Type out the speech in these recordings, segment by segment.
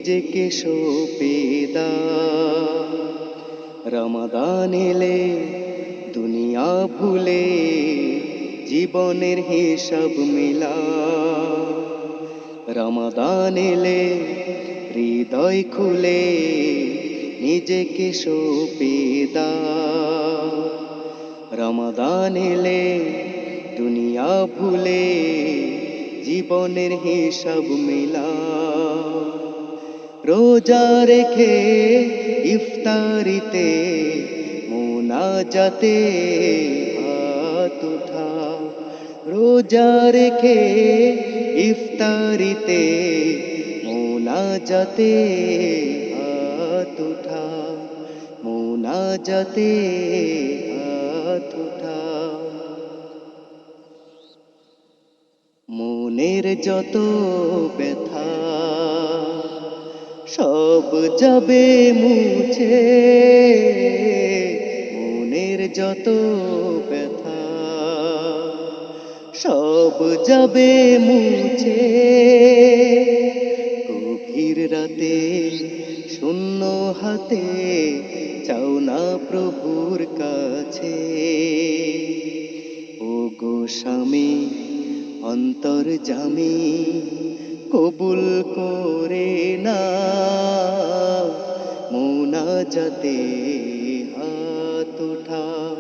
নিজেকে সঁপে দাও। রমাদান এলে দুনিয়া ভুলে জীবনের হিসাব মিলাও। রমাদান এলে হৃদয় খুলে নিজেকে সঁপে দাও। রমাদান এলে দুনিয়া ভুলে জীবনের হিসাব মিলাও। রোজা রেখে ইফতারিতে মোনাজাতে হাত উঠাও। রোজা রেখে ইফতারিতে মোনাজাতে হাত উঠাও। মোনাজাতে হাত উঠাও। মনের যত ব্যথা সব যাবে মুছে। মনের যত ব্যথা সব যাবে মুছে। গভীর রাতে শূন্য হাতে চাও না প্রভুর কাছে। ও গো স্বামী অন্তর্যামী কবুল করে না মোনাজাতে হাত উঠাও।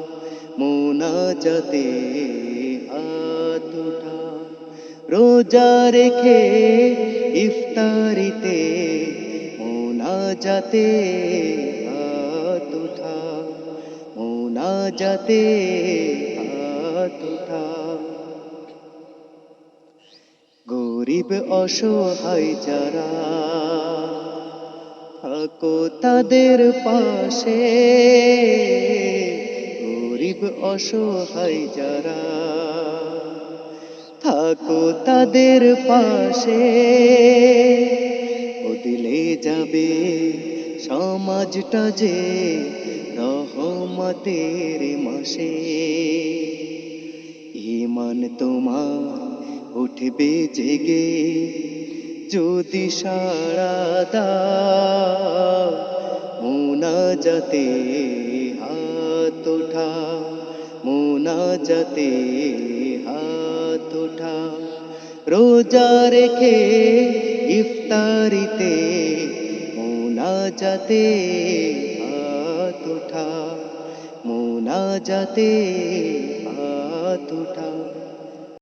মোনাজাতে হাত উঠাও। রোজা রেখে ইফতারিতে মোনাজাতে হাত উঠাও। মোনাজাতে হাত উঠাও। গরিব অসহায় যারা থাকো তাদের পাশে। গরিব অসহায় যারা থাকো তাদের পাশে। বদলে যাবে সমাজটা যে রহমতের মাসে। ঈমান তোমার উঠবে জেগে যদি সাড়া দাও। মোনাজাতে হাত উঠাও। মোনাজাতে হাত উঠাও। রোজা রেখে ইফতারিতে মোনাজাতে হাত উঠাও। মোনাজাতে হাত উঠাও।